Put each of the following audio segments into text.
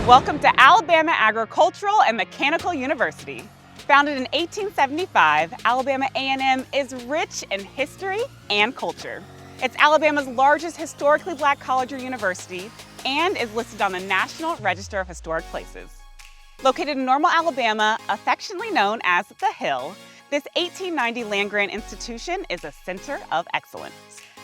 Welcome to Alabama Agricultural and Mechanical University. Founded in 1875, Alabama A&M is rich in history and culture. It's Alabama's largest historically black college or university and is listed on the National Register of Historic Places. Located in Normal, Alabama, affectionately known as The Hill, this 1890 land-grant institution is a center of excellence.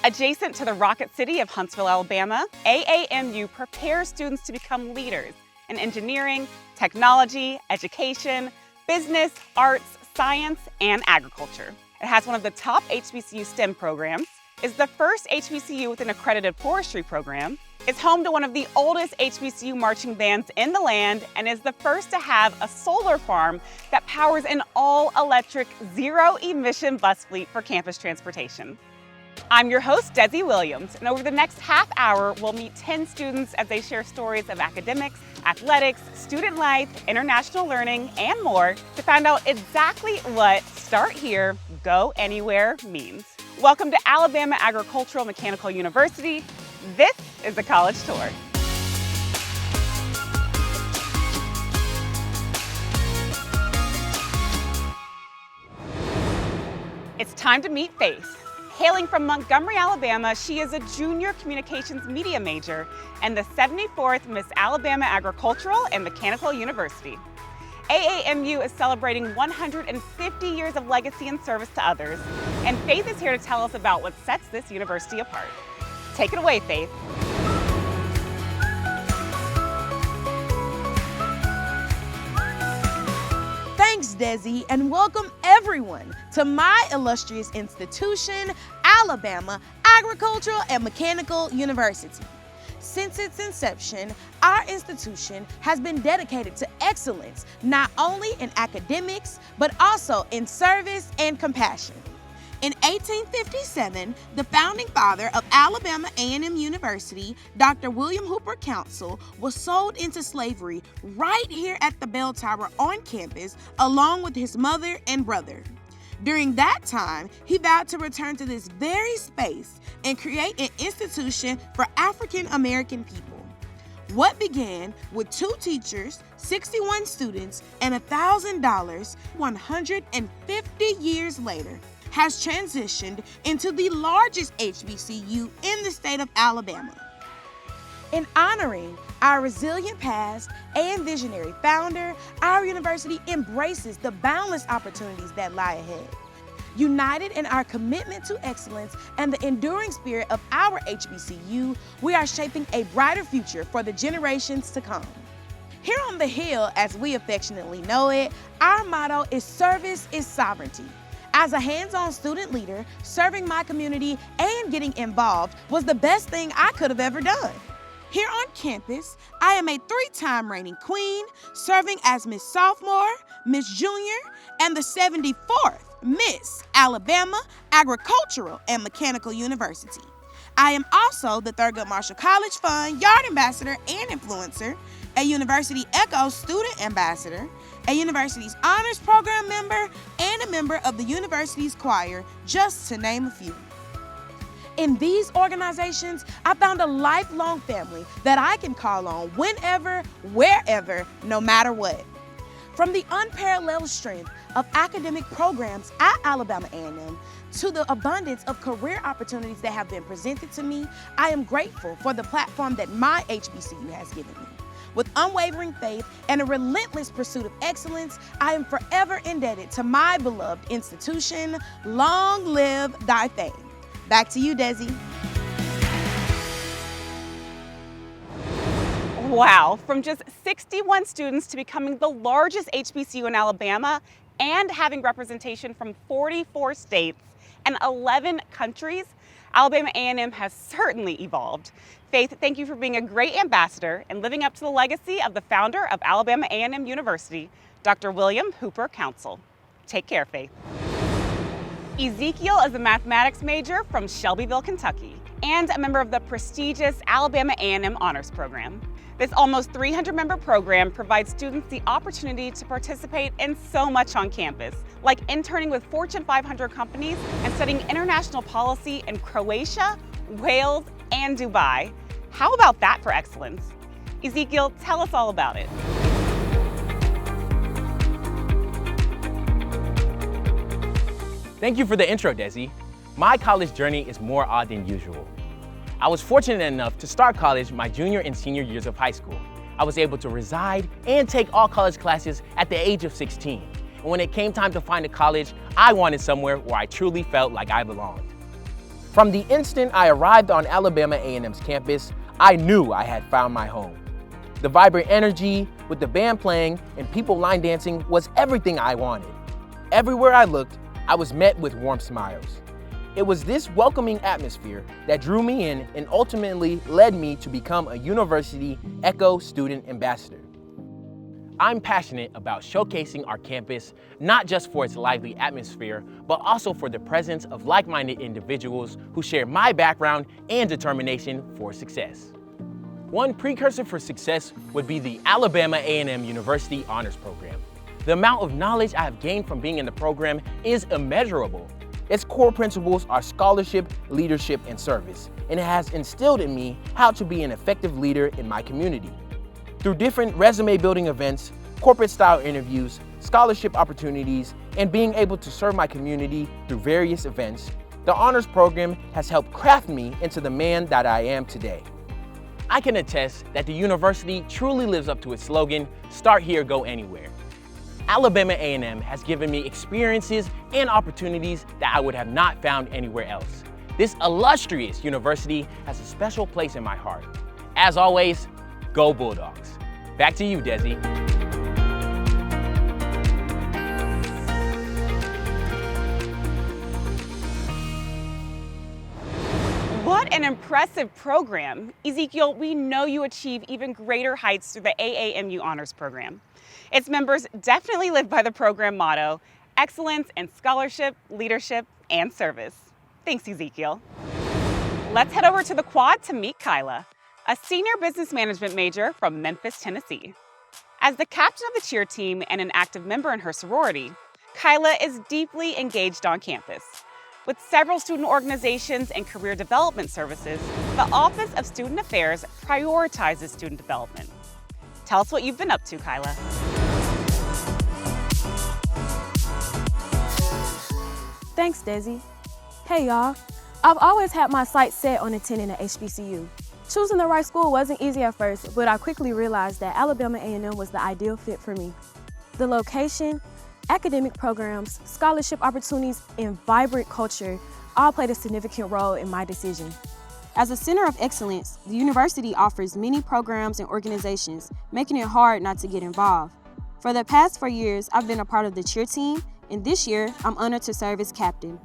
Adjacent to the Rocket City of Huntsville, Alabama, AAMU prepares students to become leaders in engineering, technology, education, business, arts, science, and agriculture. It has one of the top HBCU STEM programs, is the first HBCU with an accredited forestry program, is home to one of the oldest HBCU marching bands in the land, and is the first to have a solar farm that powers an all-electric, zero-emission bus fleet for campus transportation. I'm your host, Desi Williams, and over the next half hour, we'll meet 10 students as they share stories of academics, athletics, student life, international learning, and more to find out exactly what Start Here, Go Anywhere means. Welcome to Alabama Agricultural Mechanical University. This is the College Tour. It's time to meet Faith. Hailing from Montgomery, Alabama, she is a junior communications media major and the 74th Miss Alabama Agricultural and Mechanical University. AAMU is celebrating 150 years of legacy and service to others, and Faith is here to tell us about what sets this university apart. Take it away, Faith. Thanks, Desi, and welcome everyone to my illustrious institution, Alabama Agricultural and Mechanical University. Since its inception, our institution has been dedicated to excellence, not only in academics, but also in service and compassion. In 1857, the founding father of Alabama A&M University, Dr. William Hooper Councill, was sold into slavery right here at the bell tower on campus, along with his mother and brother. During that time, he vowed to return to this very space and create an institution for African American people. What began with 2 teachers, 61 students, and $1,000, 150 years later, has transitioned into the largest HBCU in the state of Alabama. In honoring our resilient past and visionary founder, our university embraces the boundless opportunities that lie ahead. United in our commitment to excellence and the enduring spirit of our HBCU, we are shaping a brighter future for the generations to come. Here on the Hill, as we affectionately know it, our motto is service is sovereignty. As a hands-on student leader, serving my community and getting involved was the best thing I could have ever done. Here on campus, I am a 3-time reigning queen, serving as Miss Sophomore, Miss Junior, and the 74th Miss Alabama Agricultural and Mechanical University. I am also the Thurgood Marshall College Fund Yard Ambassador and Influencer, a University Echo Student Ambassador, a university's honors program member, and a member of the university's choir, just to name a few. In these organizations, I found a lifelong family that I can call on whenever, wherever, no matter what. From the unparalleled strength of academic programs at Alabama A&M to the abundance of career opportunities that have been presented to me, I am grateful for the platform that my HBCU has given me. With unwavering faith and a relentless pursuit of excellence, I am forever indebted to my beloved institution. Long live thy fame. Back to you, Desi. Wow, from just 61 students to becoming the largest HBCU in Alabama and having representation from 44 states and 11 countries, Alabama A&M has certainly evolved. Faith, thank you for being a great ambassador and living up to the legacy of the founder of Alabama A&M University, Dr. William Hooper Councill. Take care, Faith. Ezekiel is a mathematics major from Shelbyville, Kentucky, and a member of the prestigious Alabama A&M Honors Program. This almost 300-member program provides students the opportunity to participate in so much on campus, like interning with Fortune 500 companies and studying international policy in Croatia, Wales, and Dubai. How about that for excellence? Ezekiel, tell us all about it. Thank you for the intro, Desi. My college journey is more odd than usual. I was fortunate enough to start college my junior and senior years of high school. I was able to reside and take all college classes at the age of 16. And when it came time to find a college, I wanted somewhere where I truly felt like I belonged. From the instant I arrived on Alabama A&M's campus, I knew I had found my home. The vibrant energy, with the band playing and people line dancing, was everything I wanted. Everywhere I looked, I was met with warm smiles. It was this welcoming atmosphere that drew me in and ultimately led me to become a University ECHO Student Ambassador. I'm passionate about showcasing our campus, not just for its lively atmosphere, but also for the presence of like-minded individuals who share my background and determination for success. One precursor for success would be the Alabama A&M University Honors Program. The amount of knowledge I have gained from being in the program is immeasurable. Its core principles are scholarship, leadership, and service, and it has instilled in me how to be an effective leader in my community. Through different resume-building events, corporate-style interviews, scholarship opportunities, and being able to serve my community through various events, the Honors Program has helped craft me into the man that I am today. I can attest that the university truly lives up to its slogan, "Start here, go anywhere." Alabama A&M has given me experiences and opportunities that I would have not found anywhere else. This illustrious university has a special place in my heart. As always, go Bulldogs. Back to you, Desi. What an impressive program. Ezekiel, we know you achieve even greater heights through the AAMU Honors Program. Its members definitely live by the program motto, excellence in scholarship, leadership, and service. Thanks, Ezekiel. Let's head over to the quad to meet Kyla, a senior business management major from Memphis, Tennessee. As the captain of the cheer team and an active member in her sorority, Kyla is deeply engaged on campus. With several student organizations and career development services, the Office of Student Affairs prioritizes student development. Tell us what you've been up to, Kyla. Thanks, Desi. Hey, y'all. I've always had my sights set on attending an HBCU. Choosing the right school wasn't easy at first, but I quickly realized that Alabama A&M was the ideal fit for me. The location, academic programs, scholarship opportunities, and vibrant culture all played a significant role in my decision. As a center of excellence, the university offers many programs and organizations, making it hard not to get involved. For the past 4 years, I've been a part of the cheer team, and this year, I'm honored to serve as captain.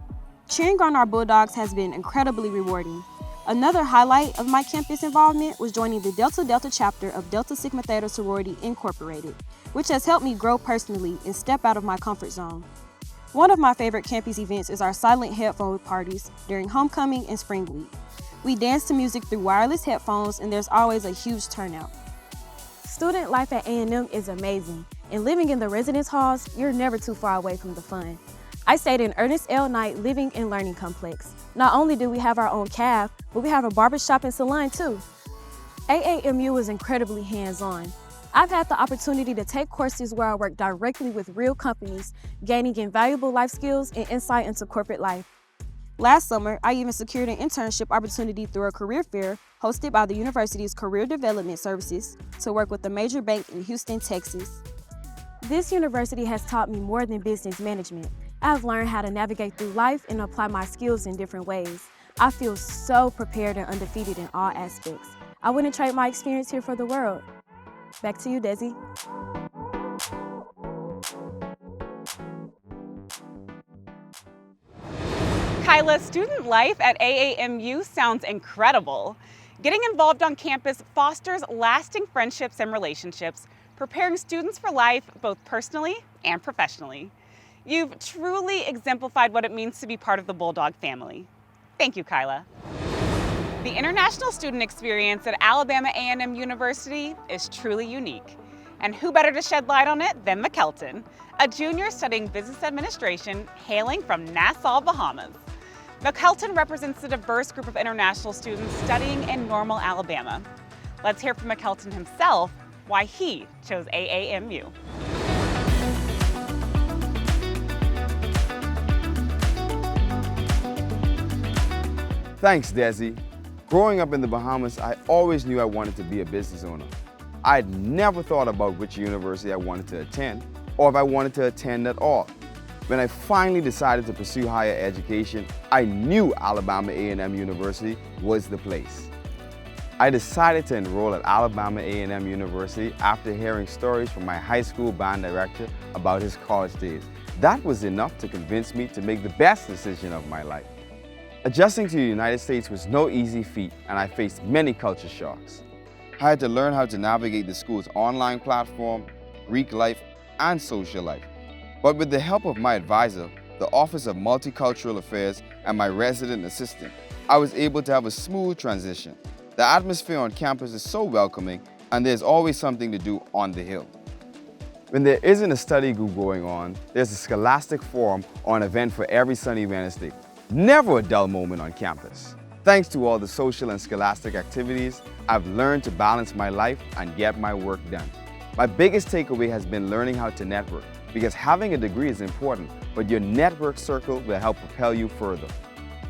Cheering on our Bulldogs has been incredibly rewarding. Another highlight of my campus involvement was joining the Delta Delta chapter of Delta Sigma Theta Sorority Incorporated, which has helped me grow personally and step out of my comfort zone. One of my favorite campus events is our silent headphone parties during homecoming and spring week. We dance to music through wireless headphones, and there's always a huge turnout. Student life at A&M is amazing, and living in the residence halls, you're never too far away from the fun. I stayed in Ernest L. Knight Living and Learning Complex. Not only do we have our own caf, but we have a barbershop and salon too. AAMU is incredibly hands-on. I've had the opportunity to take courses where I work directly with real companies, gaining invaluable life skills and insight into corporate life. Last summer, I even secured an internship opportunity through a career fair hosted by the university's Career Development Services to work with a major bank in Houston, Texas. This university has taught me more than business management. I've learned how to navigate through life and apply my skills in different ways. I feel so prepared and undefeated in all aspects. I wouldn't trade my experience here for the world. Back to you, Desi. Kyla, student life at AAMU sounds incredible. Getting involved on campus fosters lasting friendships and relationships, preparing students for life both personally and professionally. You've truly exemplified what it means to be part of the Bulldog family. Thank you, Kyla. The international student experience at Alabama A&M University is truly unique. And who better to shed light on it than Melton, a junior studying business administration hailing from Nassau, Bahamas. Melton represents a diverse group of international students studying in Normal, Alabama. Let's hear from Melton himself why he chose AAMU. Thanks, Desi. Growing up in the Bahamas, I always knew I wanted to be a business owner. I'd never thought about which university I wanted to attend, or if I wanted to attend at all. When I finally decided to pursue higher education, I knew Alabama A&M University was the place. I decided to enroll at Alabama A&M University after hearing stories from my high school band director about his college days. That was enough to convince me to make the best decision of my life. Adjusting to the United States was no easy feat, and I faced many culture shocks. I had to learn how to navigate the school's online platform, Greek life, and social life. But with the help of my advisor, the Office of Multicultural Affairs, and my resident assistant, I was able to have a smooth transition. The atmosphere on campus is so welcoming, and there's always something to do on the Hill. When there isn't a study group going on, there's a scholastic forum or an event for every sunny Wednesday. Never a dull moment on campus. Thanks to all the social and scholastic activities, I've learned to balance my life and get my work done. My biggest takeaway has been learning how to network, because having a degree is important, but your network circle will help propel you further.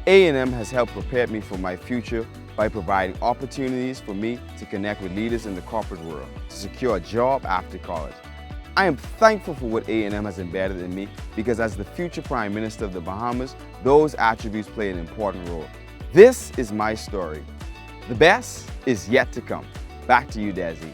A&M has helped prepare me for my future by providing opportunities for me to connect with leaders in the corporate world, to secure a job after college. I am thankful for what A&M has embedded in me, because as the future Prime Minister of the Bahamas, those attributes play an important role. This is my story. The best is yet to come. Back to you, Desi.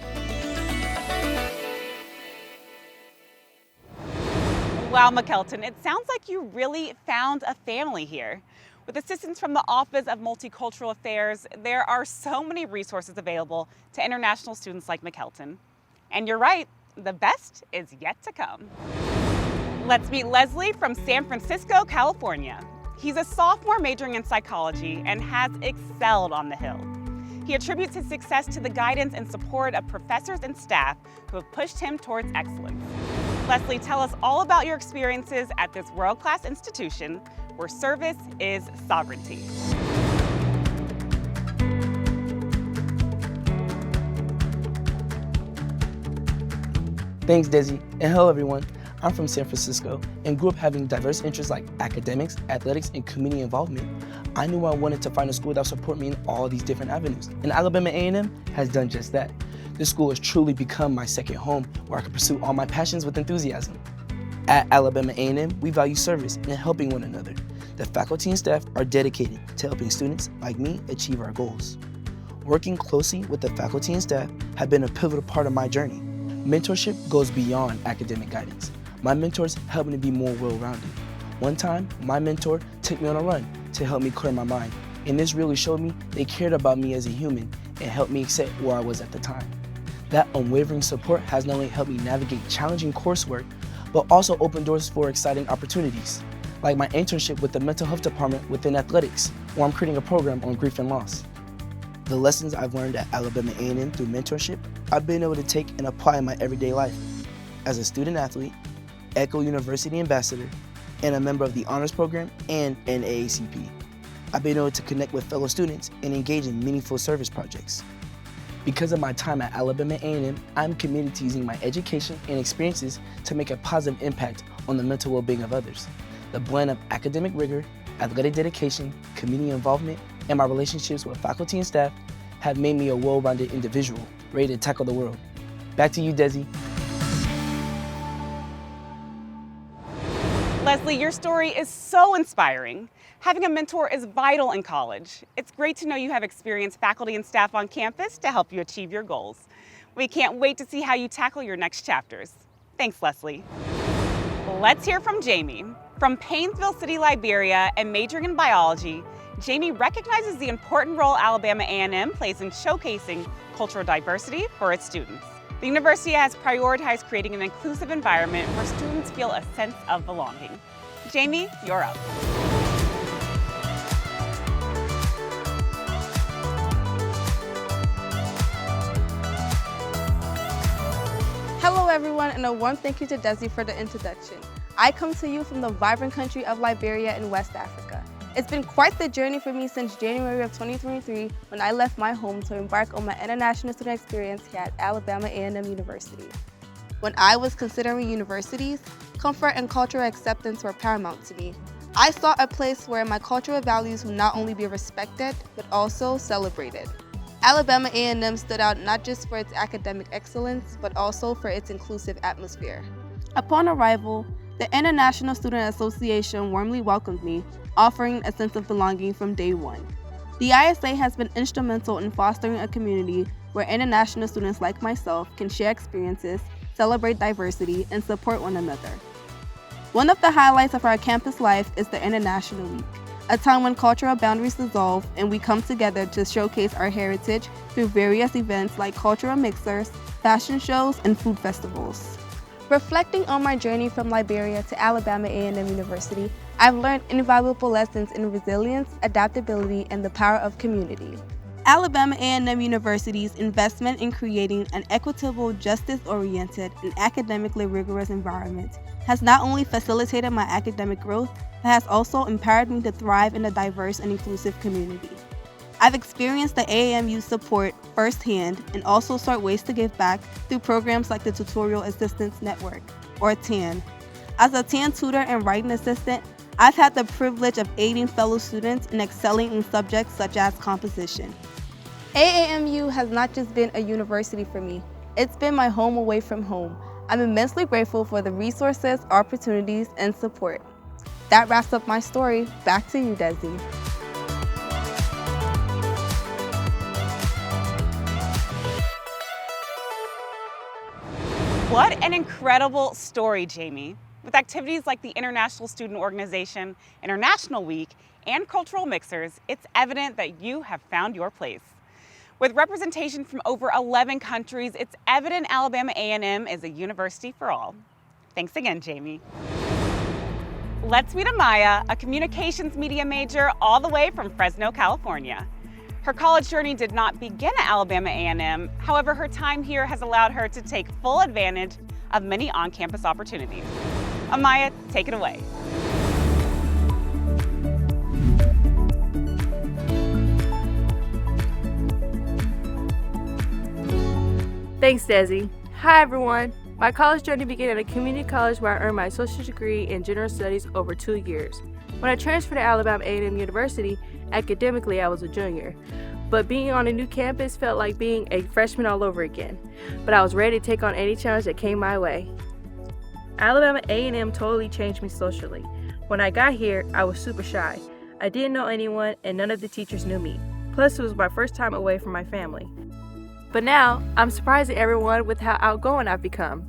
Wow, Melton, it sounds like you really found a family here. With assistance from the Office of Multicultural Affairs, there are so many resources available to international students like Melton. And you're right, the best is yet to come. Let's meet Leslie from San Francisco, California. He's a sophomore majoring in psychology and has excelled on the Hill. He attributes his success to the guidance and support of professors and staff who have pushed him towards excellence. Leslie, tell us all about your experiences at this world-class institution where service is sovereignty. Thanks, Desi, and hello everyone. I'm from San Francisco and grew up having diverse interests like academics, athletics, and community involvement. I knew I wanted to find a school that would support me in all these different avenues, and Alabama A&M has done just that. This school has truly become my second home where I can pursue all my passions with enthusiasm. At Alabama A&M, we value service and helping one another. The faculty and staff are dedicated to helping students like me achieve our goals. Working closely with the faculty and staff have been a pivotal part of my journey. Mentorship goes beyond academic guidance. My mentors help me to be more well-rounded. One time, my mentor took me on a run to help me clear my mind, and this really showed me they cared about me as a human and helped me accept where I was at the time. That unwavering support has not only helped me navigate challenging coursework, but also opened doors for exciting opportunities, like my internship with the mental health department within athletics, where I'm creating a program on grief and loss. The lessons I've learned at Alabama A&M through mentorship, I've been able to take and apply in my everyday life. As a student athlete, Echo University ambassador, and a member of the honors program and an AACP, I've been able to connect with fellow students and engage in meaningful service projects. Because of my time at Alabama A&M, I'm committed to using my education and experiences to make a positive impact on the mental well-being of others. The blend of academic rigor, athletic dedication, community involvement, and my relationships with faculty and staff have made me a well-rounded individual, ready to tackle the world. Back to you, Desi. Leslie, your story is so inspiring. Having a mentor is vital in college. It's great to know you have experienced faculty and staff on campus to help you achieve your goals. We can't wait to see how you tackle your next chapters. Thanks, Leslie. Let's hear from Jamie. From Painesville City, Liberia, and majoring in biology, Jamie recognizes the important role Alabama A&M plays in showcasing cultural diversity for its students. The university has prioritized creating an inclusive environment where students feel a sense of belonging. Jamie, you're up. Hello everyone, and a warm thank you to Desi for the introduction. I come to you from the vibrant country of Liberia in West Africa. It's been quite the journey for me since January of 2023 when I left my home to embark on my international student experience here at Alabama A&M University. When I was considering universities, comfort and cultural acceptance were paramount to me. I sought a place where my cultural values would not only be respected, but also celebrated. Alabama A&M stood out not just for its academic excellence, but also for its inclusive atmosphere. Upon arrival, the International Student Association warmly welcomed me, offering a sense of belonging from day one. The ISA has been instrumental in fostering a community where international students like myself can share experiences, celebrate diversity, and support one another. One of the highlights of our campus life is the International Week, a time when cultural boundaries dissolve and we come together to showcase our heritage through various events like cultural mixers, fashion shows, and food festivals. Reflecting on my journey from Liberia to Alabama A&M University, I've learned invaluable lessons in resilience, adaptability, and the power of community. Alabama A&M University's investment in creating an equitable, justice-oriented, and academically rigorous environment has not only facilitated my academic growth, but has also empowered me to thrive in a diverse and inclusive community. I've experienced the AAMU support firsthand and also sought ways to give back through programs like the Tutorial Assistance Network, or TAN. As a TAN tutor and writing assistant, I've had the privilege of aiding fellow students in excelling in subjects such as composition. AAMU has not just been a university for me, it's been my home away from home. I'm immensely grateful for the resources, opportunities, and support. That wraps up my story. Back to you, Desi. What an incredible story, Jamie. With activities like the International Student Organization, International Week, and cultural mixers, it's evident that you have found your place. With representation from over 11 countries, it's evident Alabama A&M is a university for all. Thanks again, Jamie. Let's meet Amaya, a communications media major all the way from Fresno, California. Her college journey did not begin at Alabama A&M. However, her time here has allowed her to take full advantage of many on-campus opportunities. Amaya, take it away. Thanks, Desi. Hi, everyone. My college journey began at a community college where I earned my associate's degree in general studies over 2 years. When I transferred to Alabama A&M University, academically I was a junior, but being on a new campus felt like being a freshman all over again. But I was ready to take on any challenge that came my way. Alabama A&M totally changed me socially. When I got here, I was super shy. I didn't know anyone and none of the teachers knew me. Plus, it was my first time away from my family. But now, I'm surprising everyone with how outgoing I've become.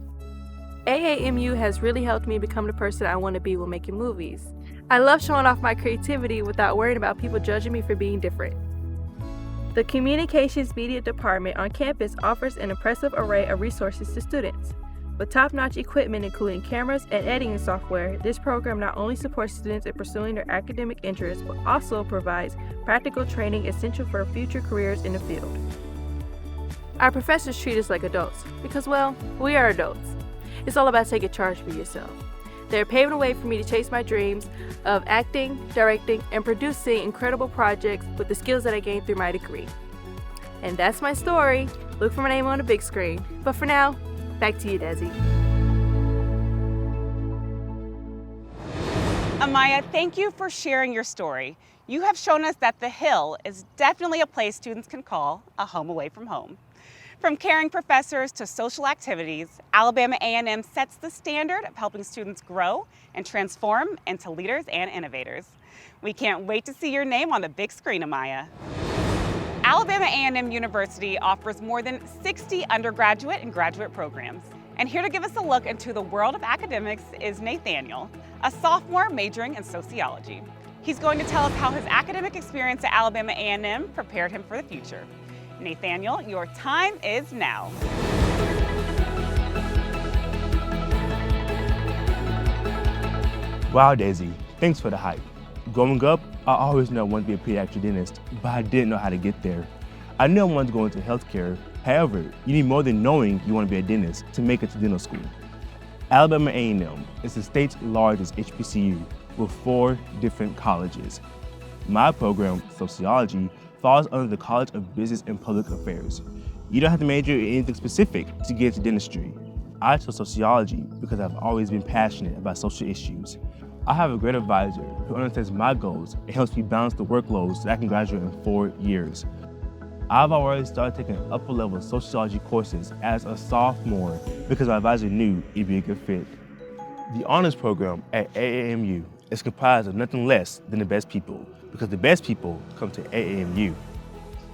AAMU has really helped me become the person I want to be when making movies. I love showing off my creativity without worrying about people judging me for being different. The Communications Media Department on campus offers an impressive array of resources to students. With top-notch equipment including cameras and editing software, this program not only supports students in pursuing their academic interests, but also provides practical training essential for future careers in the field. Our professors treat us like adults because, well, we are adults. It's all about taking charge for yourself. They're paving the way for me to chase my dreams of acting, directing, and producing incredible projects with the skills that I gained through my degree. And that's my story. Look for my name on the big screen. But for now, back to you, Desi. Amaya, thank you for sharing your story. You have shown us that the Hill is definitely a place students can call a home away from home. From caring professors to social activities, Alabama A&M sets the standard of helping students grow and transform into leaders and innovators. We can't wait to see your name on the big screen, Amaya. Alabama A&M University offers more than 60 undergraduate and graduate programs. And here to give us a look into the world of academics is Nathaniel, a sophomore majoring in sociology. He's going to tell us how his academic experience at Alabama A&M prepared him for the future. Nathaniel, your time is now. Wow, Daisy, thanks for the hype. Growing up, I always knew I wanted to be a pediatric dentist, but I didn't know how to get there. I knew I wanted to go into healthcare. However, you need more than knowing you want to be a dentist to make it to dental school. Alabama A&M is the state's largest HBCU with 4 different colleges. My program, Sociology, falls under the College of Business and Public Affairs. You don't have to major in anything specific to get into dentistry. I chose sociology because I've always been passionate about social issues. I have a great advisor who understands my goals and helps me balance the workloads so that I can graduate in 4 years. I've already started taking upper-level sociology courses as a sophomore because my advisor knew it'd be a good fit. The honors program at AAMU is comprised of nothing less than the best people, because the best people come to AAMU.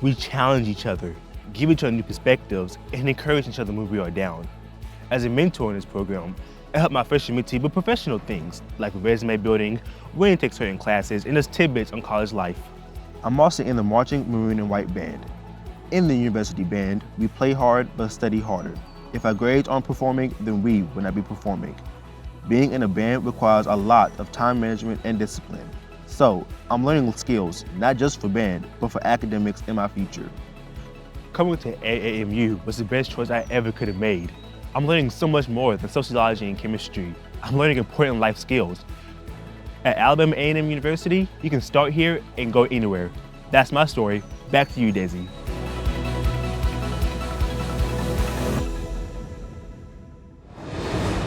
We challenge each other, give each other new perspectives, and encourage each other when we are down. As a mentor in this program, I help my freshman mentee with professional things like resume building, when to take certain classes, and just tidbits on college life. I'm also in the marching maroon and white band. In the university band, we play hard but study harder. If our grades aren't performing, then we will not be performing. Being in a band requires a lot of time management and discipline. So I'm learning skills, not just for band, but for academics in my future. Coming to AAMU was the best choice I ever could have made. I'm learning so much more than sociology and chemistry. I'm learning important life skills. At Alabama A&M University, you can start here and go anywhere. That's my story. Back to you, Desi.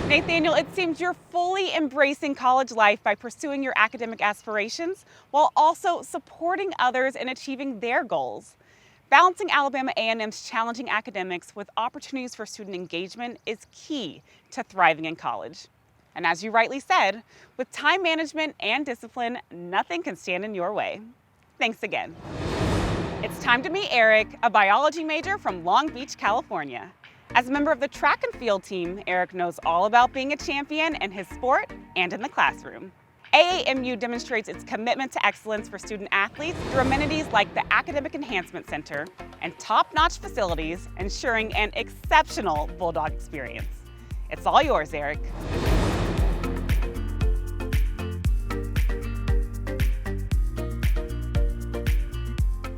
Nathaniel, it seems you're fully embracing college life by pursuing your academic aspirations while also supporting others in achieving their goals. Balancing Alabama A&M's challenging academics with opportunities for student engagement is key to thriving in college. And as you rightly said, with time management and discipline, nothing can stand in your way. Thanks again. It's time to meet Eric, a biology major from Long Beach, California. As a member of the track and field team, Eric knows all about being a champion in his sport and in the classroom. AAMU demonstrates its commitment to excellence for student athletes through amenities like the Academic Enhancement Center and top-notch facilities, ensuring an exceptional Bulldog experience. It's all yours, Eric.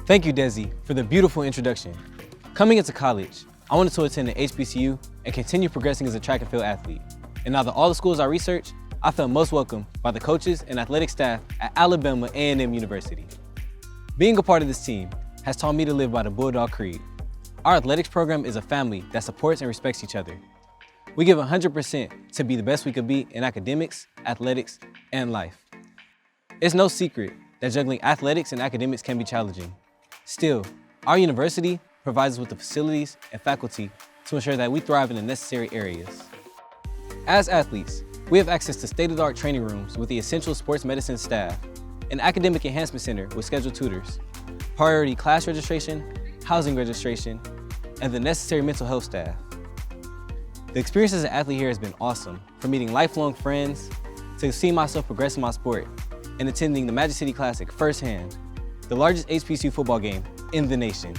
Thank you, Desi, for the beautiful introduction. Coming into college, I wanted to attend an HBCU and continue progressing as a track and field athlete. And out of all the schools I researched, I felt most welcome by the coaches and athletic staff at Alabama A&M University. Being a part of this team has taught me to live by the Bulldog creed. Our athletics program is a family that supports and respects each other. We give 100% to be the best we could be in academics, athletics, and life. It's no secret that juggling athletics and academics can be challenging. Still, our university provides us with the facilities and faculty to ensure that we thrive in the necessary areas. As athletes, we have access to state-of-the-art training rooms with the essential sports medicine staff, an academic enhancement center with scheduled tutors, priority class registration, housing registration, and the necessary mental health staff. The experience as an athlete here has been awesome, from meeting lifelong friends to seeing myself progress in my sport and attending the Magic City Classic firsthand, the largest HBCU football game in the nation.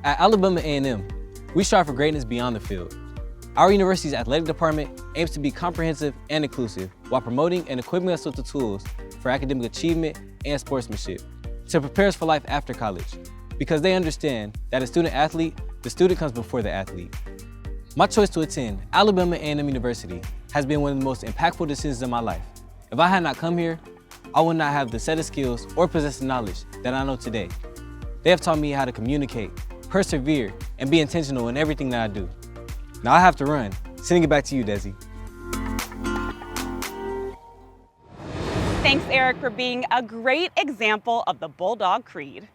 At Alabama A&M, we strive for greatness beyond the field. Our university's athletic department aims to be comprehensive and inclusive while promoting and equipping us with the tools for academic achievement and sportsmanship to prepare us for life after college, because they understand that as a student athlete, the student comes before the athlete. My choice to attend Alabama A&M University has been one of the most impactful decisions in my life. If I had not come here, I would not have the set of skills or possess the knowledge that I know today. They have taught me how to communicate, persevere, and be intentional in everything that I do. Now I have to run. Sending it back to you, Desi. Thanks, Eric, for being a great example of the Bulldog creed.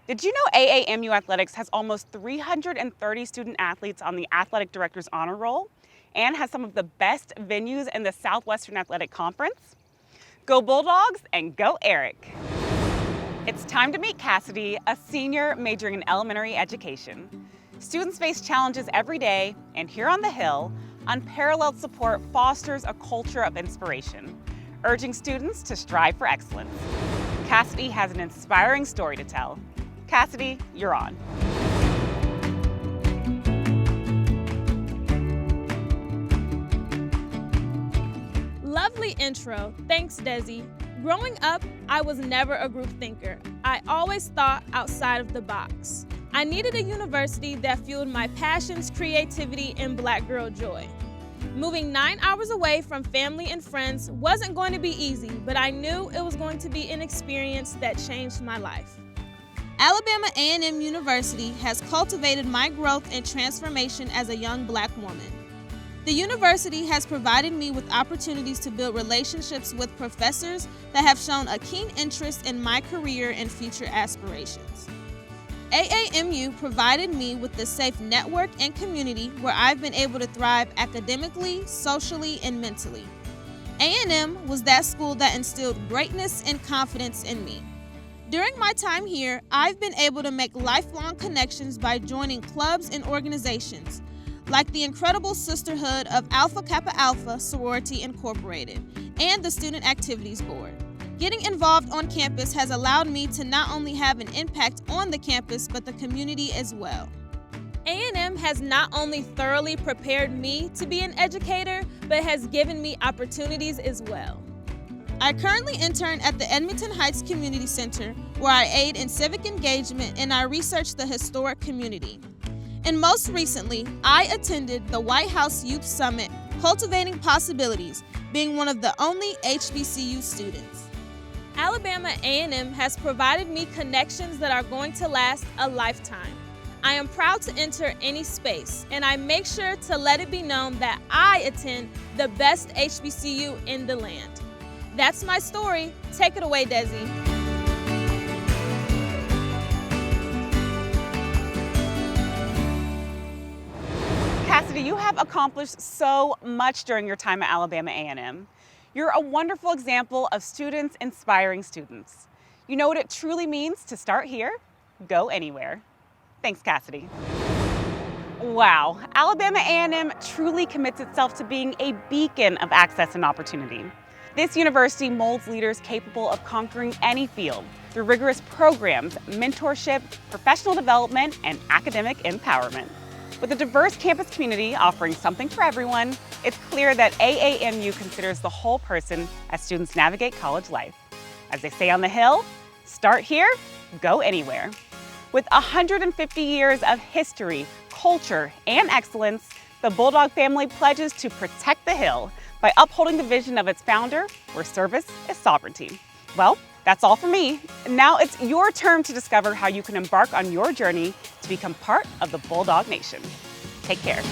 Did you know AAMU Athletics has almost 330 student athletes on the Athletic Director's Honor Roll and has some of the best venues in the Southwestern Athletic Conference? Go Bulldogs and go Eric. It's time to meet Cassidy, a senior majoring in elementary education. Students face challenges every day, and here on the Hill, unparalleled support fosters a culture of inspiration, urging students to strive for excellence. Cassidy has an inspiring story to tell. Cassidy, you're on. Lovely intro. Thanks, Desi. Growing up, I was never a group thinker. I always thought outside of the box. I needed a university that fueled my passions, creativity, and Black girl joy. Moving 9 hours away from family and friends wasn't going to be easy, but I knew it was going to be an experience that changed my life. Alabama A&M University has cultivated my growth and transformation as a young Black woman. The university has provided me with opportunities to build relationships with professors that have shown a keen interest in my career and future aspirations. AAMU provided me with the safe network and community where I've been able to thrive academically, socially, and mentally. A&M was that school that instilled greatness and confidence in me. During my time here, I've been able to make lifelong connections by joining clubs and organizations, like the incredible sisterhood of Alpha Kappa Alpha Sorority Incorporated and the Student Activities Board. Getting involved on campus has allowed me to not only have an impact on the campus, but the community as well. A&M has not only thoroughly prepared me to be an educator, but has given me opportunities as well. I currently intern at the Edmonton Heights Community Center, where I aid in civic engagement and I research the historic community. And most recently, I attended the White House Youth Summit, Cultivating Possibilities, being one of the only HBCU students. Alabama A&M has provided me connections that are going to last a lifetime. I am proud to enter any space, and I make sure to let it be known that I attend the best HBCU in the land. That's my story. Take it away, Desi. Cassidy, you have accomplished so much during your time at Alabama A&M. You're a wonderful example of students inspiring students. You know what it truly means to start here, go anywhere. Thanks, Cassidy. Wow, Alabama A&M truly commits itself to being a beacon of access and opportunity. This university molds leaders capable of conquering any field through rigorous programs, mentorship, professional development, and academic empowerment. With a diverse campus community offering something for everyone, it's clear that AAMU considers the whole person as students navigate college life. As they say on the Hill, start here, go anywhere. With 150 years of history, culture, and excellence, the Bulldog family pledges to protect the Hill by upholding the vision of its founder, where service is sovereignty. Well, that's all for me. Now it's your turn to discover how you can embark on your journey to become part of the Bulldog Nation. Take care.